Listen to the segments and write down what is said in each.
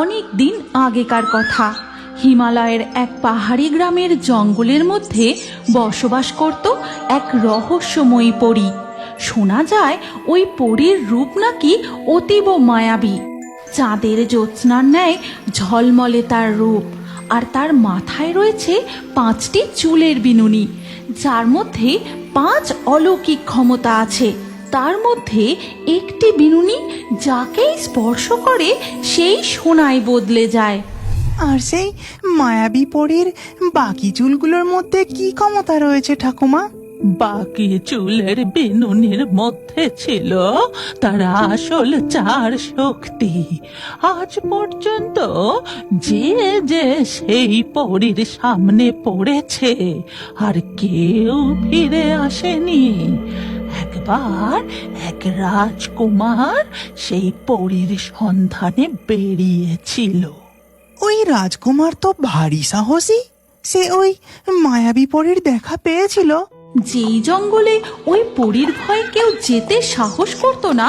অনেক দিন আগেকার কথা। হিমালয়ের এক পাহাড়ি গ্রামের জঙ্গলের মধ্যে বসবাস করত এক রহস্যময়ী পরী। শোনা যায় ওই পরীর রূপ নাকি অতীব মায়াবী। চাঁদের জ্যোৎস্নার ন্যায় ঝলমলে তার রূপ, আর তার মাথায় রয়েছে 5টি চুলের বিনুনি, যার মধ্যে 5 অলৌকিক ক্ষমতা আছে। তার মধ্যে একটি বিনুনি যাকেই স্পর্শ করে সেই সোনায় বদলে যায়। আর সেই মায়াবী পরীর বাকি চুলগুলোর মধ্যে কি ক্ষমতা রয়েছে ঠাকুমা? বাকি চুলের বিনুনির মধ্যে ছিল তার আসল 4 শক্তি। আজ পর্যন্ত যে যে সেই পরীর সামনে পড়েছে আর কেউ ফিরে আসেনি। একবার এক রাজকুমার সেই পরীর সন্ধানে বেরিয়েছিল। ওই রাজকুমার তো ভারী সাহসী। সে ওই মায়াবী পরীর দেখা পেয়েছিল। যেই জঙ্গলে ওই পরীর ভয়ে কেউ যেতে সাহস করত না,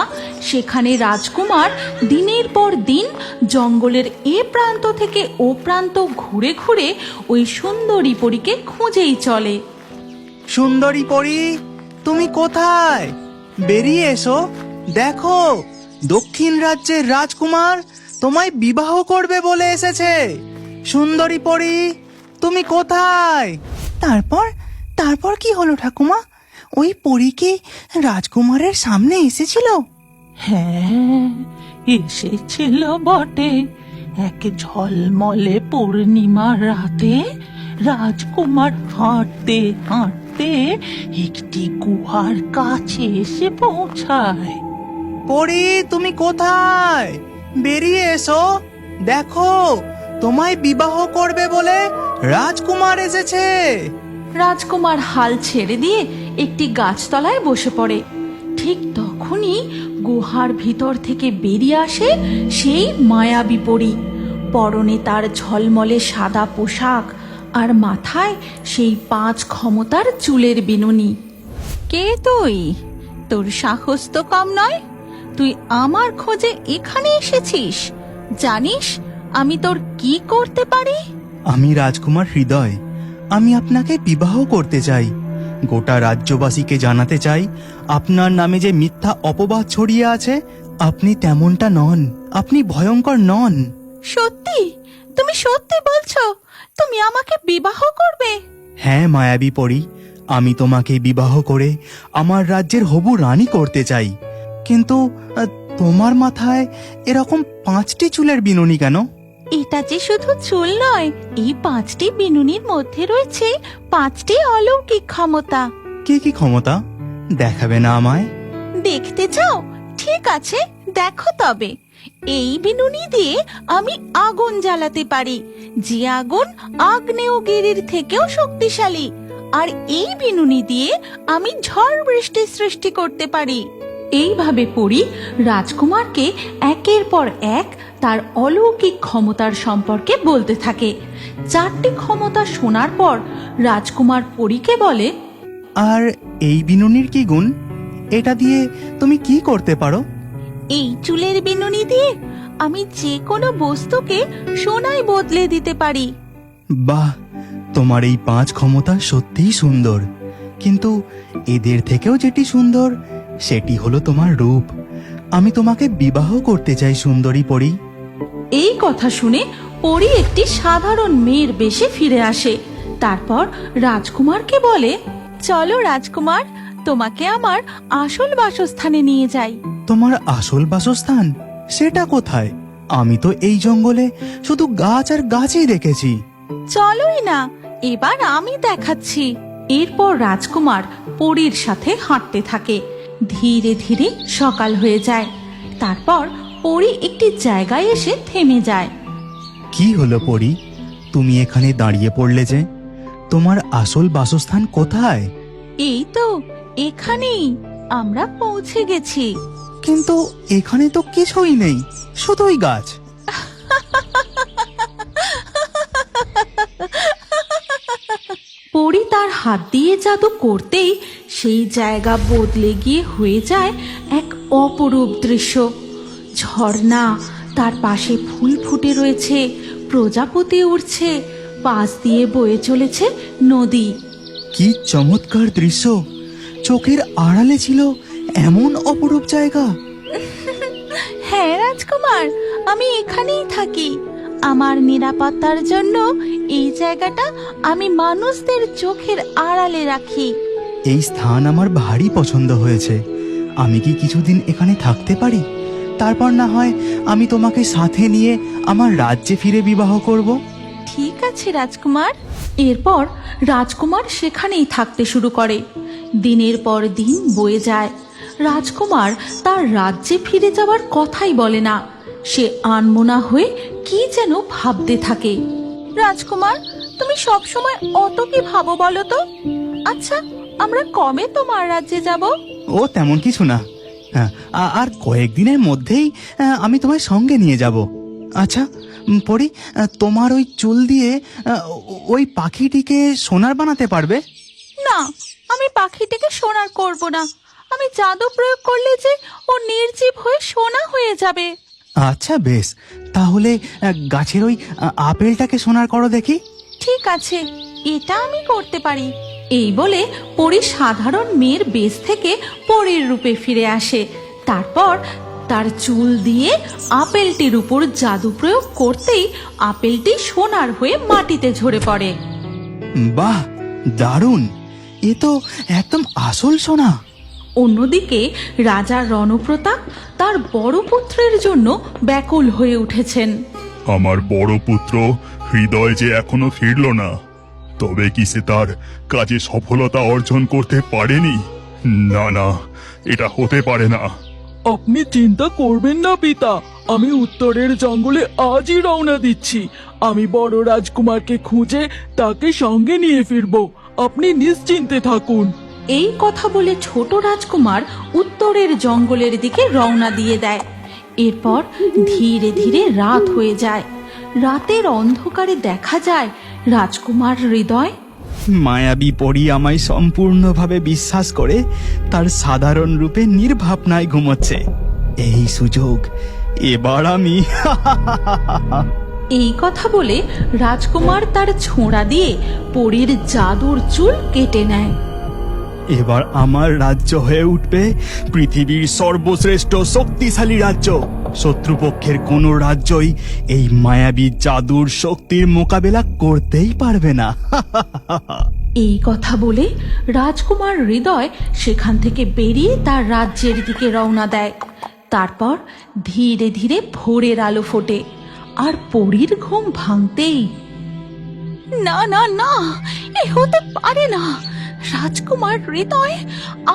সেখানে রাজকুমার দিনের পর দিন জঙ্গলের এ প্রান্ত থেকে ও প্রান্ত ঘুরে ঘুরে ওই সুন্দরী পরীকে খুঁজেই চলে। সুন্দরী পরী, তুমি কোথায়? বেরিয়ে এসো। দেখো, দক্ষিণ রাজ্যের রাজকুমার তোমায় বিবাহ করবে বলে এসেছে। সুন্দরী পরী, তুমি কোথায়? তারপর কি হলো ঠাকুমা? ওই পরী কি রাজকুমারের সামনে এসেছিল? হ্যাঁ, এসেছিল বটে। এক ঝলমলে পূর্ণিমার রাতে রাজকুমার হাঁটতে হাঁটতে একটি গুহার কাছে এসে পৌঁছায়। পরী, তুমি কোথায়? বেরিয়ে এসো। দেখো, তোমায় বিবাহ করবে বলে রাজকুমার এসেছে। রাজকুমার হাল ছেড়ে দিয়ে একটি গাছতলায় বসে পড়ে। ঠিক তখনই গুহার ভিতর থেকে বেরিয়ে আসে সেই মায়াবী পরী। পরনে তার ঝলমলে সাদা পোশাক, আর মাথায় সেই 5 ক্ষমতার চুলের বিনুনি। কে তুই? তোর সাহস তো কম নয়। তুই আমার খোঁজে এখানে এসেছিস। জানিস আমি তোর কি করতে পারি? আমি রাজকুমার হৃদয়। আমি আপনাকে বিবাহ করতে চাই। গোটা রাজ্যবাসীকে জানাতে চাই আপনার নামে যে মিথ্যা অপবাদ ছড়িয়ে আছে, আপনি তেমনটা নন। আপনি ভয়ঙ্কর নন। সত্যি? তুমি সত্যি বলছো? তুমি আমাকে বিবাহ করবে? হ্যাঁ মায়াবী পরী, আমি তোমাকে বিবাহ করে আমার রাজ্যের হবু রানী করতে চাই। কিন্তু তোমার মাথায় এরকম 5টি চুলের বিনুনি কেন? এটা যে শুধু চুল নয়, এই 5টি বিনুনির মধ্যে রয়েছে 5টি অলৌকিক ক্ষমতা। কি কি ক্ষমতা দেখাবে না আমায়? দেখতে চাও? ঠিক আছে, দেখো তবে। এই বিনুনি দিয়ে আমি আগুন জ্বালাতে পারি, যে আগুন আগ্নেয়গিরির থেকেও শক্তিশালী। আর এই বিনুনি দিয়ে আমি ঝড় বৃষ্টি সৃষ্টি করতে পারি। এইভাবে পরী রাজকুমারকে একের পর এক তার অলৌকিক ক্ষমতার সম্পর্কে বলতে থাকে। 4টি ক্ষমতা শোনার পর রাজকুমার পরীকে বলে, আর এই বিনুনির কি গুণ? এটা দিয়ে তুমি কি করতে পারো? এই চুলের বিনুনি দিয়ে আমি যে কোনো বস্তুকে সোনায় বদলে দিতে পারি। বাহ, তোমার এই 5 ক্ষমতা সত্যিই সুন্দর। কিন্তু এদের থেকেও যেটি সুন্দর সেটি হলো তোমার রূপ। আমি তোমাকে বিবাহ করতে চাই সুন্দরী পরী। এই কথা শুনে পরী একটি সাধারণ মেয়ের বেশে ফিরে আসে। তারপর রাজকুমারকে বলে, চলো রাজকুমার, তোমাকে আমার আসল বাসস্থানে নিয়ে যাই। তোমার আসল বাসস্থান সেটা কোথায়? আমি তো এই জঙ্গলে শুধু গাছ আর গাছই দেখেছি। চলোই না, এবার আমি দেখাচ্ছি। এরপর রাজকুমার পরীর সাথে হাঁটতে থাকে। ধীরে ধীরে সকাল হয়ে যায়। তারপর পরী একটি জায়গায় এসে থেমে যায়। কি হলো পরী, তুমি এখানে দাঁড়িয়ে পড়লে যে? তোমার আসল বাসস্থান কোথায়? এই তো এখানেই, আমরা পৌঁছে গেছি। কিন্তু এখানে তো কিছুই নেই, শুধুই গাছ। পরী তার হাত দিয়ে জাদু করতেই সেই জায়গা বদলে গিয়ে হয়ে যায় এক অপরূপ দৃশ্য। ঝর্ণা, তার পাশে ফুল ফুটে রয়েছে, প্রজাপতি উড়ছে, পাশ দিয়ে বয়ে চলেছে নদী। কি চমৎকার দৃশ্য! চোখের আড়ালে ছিল এমন অপরূপ জায়গা। হ্যাঁ রাজকুমার, আমি এখানেই থাকি। আমার নিরাপত্তার জন্য এই জায়গাটা আমি মানুষদের চোখের আড়ালে রাখি। এই স্থান আমার ভারী পছন্দ হয়েছে। আমি কি কিছুদিন এখানে থাকতে পারি? তারপর না হয় আমি তোমাকে সাথে নিয়ে আমার রাজ্যে ফিরে বিবাহ করব। ঠিক আছে রাজকুমার। এরপর রাজকুমার সেখানেই থাকতে শুরু করে। দিনের পর দিন বয়ে যায়। রাজকুমার তার রাজ্যে ফিরে যাওয়ার কথাই বলে না। সে আনমনা হয়ে কি যেন ভাবতে থাকে। রাজকুমার, তুমি সব সময় অত কি ভাবো বলো তো? আচ্ছা, আমরা কবে তোমার রাজ্যে যাব? ও তেমন কিছু না। আর কয়েকদিনের মধ্যেই আমি তোমায় সঙ্গে নিয়ে যাব। আচ্ছা পরি, তোমার ওই চুল দিয়ে ওই পাখিটিকে সোনার বানাতে পারবে? না, আমি পাখিটিকে সোনার করব না। আমি জাদু প্রয়োগ করলে যে ও নির্জীব হয়ে সোনা হয়ে যাবে। আচ্ছা বেশ, তাহলে গাছের ওই আপেলটাকে সোনার করো দেখি। ঠিক আছে, এটা আমি করতে পারি। এই বলে পরি সাধারণ মেয়ের বেশ থেকে পরীর রূপে ফিরে আসে। তারপর তার চুল দিয়ে আপেলটির উপর জাদু প্রয়োগ করতেই আপেলটি সোনার হয়ে মাটিতে ঝরে পড়ে। বাহ, দারুণ! এ তো একদম আসল সোনা। অন্যদিকে রাজা রণপ্রতাপ তার বড় পুত্রের জন্য ব্যাকুল হয়ে উঠেছেন। আমার বড় পুত্র হৃদয় যে এখনো ফিরল না, তবে কি সে তার কাজে সফলতা অর্জন করতে পারেনি? না না, এটা হতে পারে না। আপনি চিন্তা করবেন না পিতা, আমি উত্তরের জঙ্গলে আজই রওনা দিচ্ছি। আমি বড় রাজকুমারকে খুঁজে তাকে সঙ্গে নিয়ে ফিরব। আপনি নিশ্চিন্তে থাকুন। এই কথা বলে ছোট রাজকুমার উত্তরের জঙ্গলের দিকে রওনা দিয়ে দেয়। এরপর ধীরে ধীরে রাত হয়ে যায়। রাতের অন্ধকারে দেখা যায় রাজকুমার হৃদয় মায়াবী পরী আমায় সম্পূর্ণভাবে বিশ্বাস করে তার সাধারণ রূপে নির্ভাবনায় ঘুমোচ্ছে। এই সুযোগ এবার আমি এই কথা বলে রাজকুমার তার ছোঁড়া দিয়ে পরীর জাদুর চুল কেটে নেয়। এবার আমার রাজ্য হয়ে উঠবে পৃথিবীর সর্বশ্রেষ্ঠ শক্তিশালী রাজ্য। শত্রুপক্ষের কোনো রাজ্যই এই মায়াবী জাদুর শক্তির মোকাবেলা করতেই পারবে না। এই কথা বলে রাজকুমার হৃদয় সেখান থেকে বেরিয়ে তার রাজ্যের দিকে রওনা দেয়। তারপর ধীরে ধীরে ভোরের আলো ফোটে আর পরীর ঘুম ভাঙতেই, না না না, এ হতে পারে না। রাজকুমার হৃদয়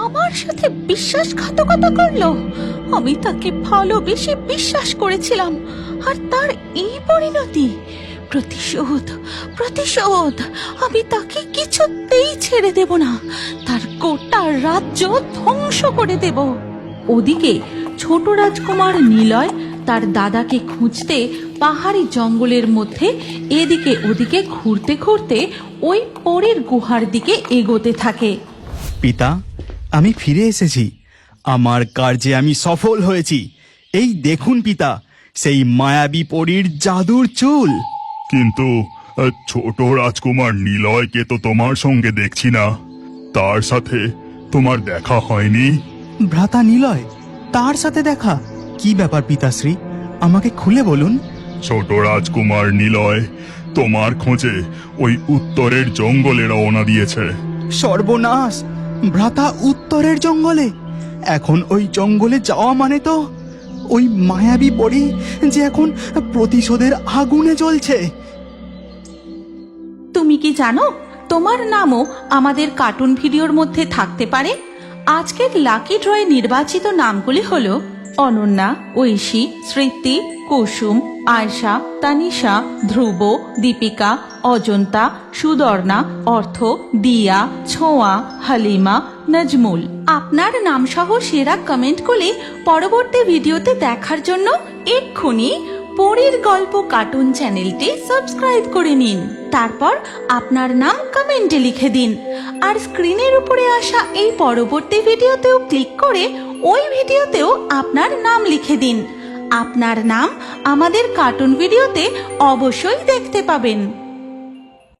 আমার সাথে বিশ্বাসঘাতকতা করলো। আমি তাকে ভালোবেসে বিশ্বাস করেছিলাম, আর তার এই পরিণতি। প্রতিশোধ, প্রতিশোধ! আমি তাকে কিছুতেই ছেড়ে দেব না। তার গোটা রাজ্য ধ্বংস করে দেব। ওদিকে ছোট রাজকুমার নিলয় তার দাদাকে খুঁজতে পাহাড়ি জঙ্গলের মধ্যে এদিকে ওদিকে ঘুরতে ঘুরতে ওই পরীর গুহার দিকে এগোতে থাকে। পিতা, আমি ফিরে এসেছি। আমার কার্যে আমি সফল হয়েছি। এই দেখুন পিতা, সেই মায়াবী পরীর জাদুর চুল। কিন্তু ছোট রাজকুমার নিলয়কে তো তোমার সঙ্গে দেখছি না। তার সাথে তোমার দেখা হয়নি? ভ্রাতা নিলয়, তার সাথে দেখা? কি ব্যাপার পিতাশ্রী, আমাকে খুলে বলুন। ছোট রাজকুমার নিলয় তোমার খোঁজে ওই উত্তরের জঙ্গলে রওনা দিয়েছে। সর্বনাশ! ভ্রাতা উত্তরের জঙ্গলে? এখন ওই জঙ্গলে যাওয়া মানে তো ওই মায়াবী পরী যে এখন প্রতিশোধের আগুনে জ্বলছে। তুমি কি জানো, তোমার নামও আমাদের কার্টুন ভিডিওর মধ্যে থাকতে পারে? আজকের লাকি ড্রয়ে নির্বাচিত নামগুলি হলো অনন্যা, ঐশী, স্মৃতি, কুসুম, আয়শা, তানিশা, ধ্রুব, দীপিকা, অজন্তা, সুদর্ণা, অর্থ, দিয়া, ছোঁয়া, হালিমা, নজমুল। আপনার নামসহ সেরা কমেন্ট করে পরবর্তী ভিডিওতে দেখার জন্য এক্ষুনি পরীর গল্প কার্টুন চ্যানেলটি সাবস্ক্রাইব করে নিন। তারপর আপনার নাম কমেন্টে লিখে দিন। আর স্ক্রিনের উপরে আসা এই পরবর্তী ভিডিওতেও ক্লিক করে ওই ভিডিওতেও আপনার নাম লিখে দিন। আপনার নাম আমাদের কার্টুন ভিডিওতে অবশ্যই দেখতে পাবেন।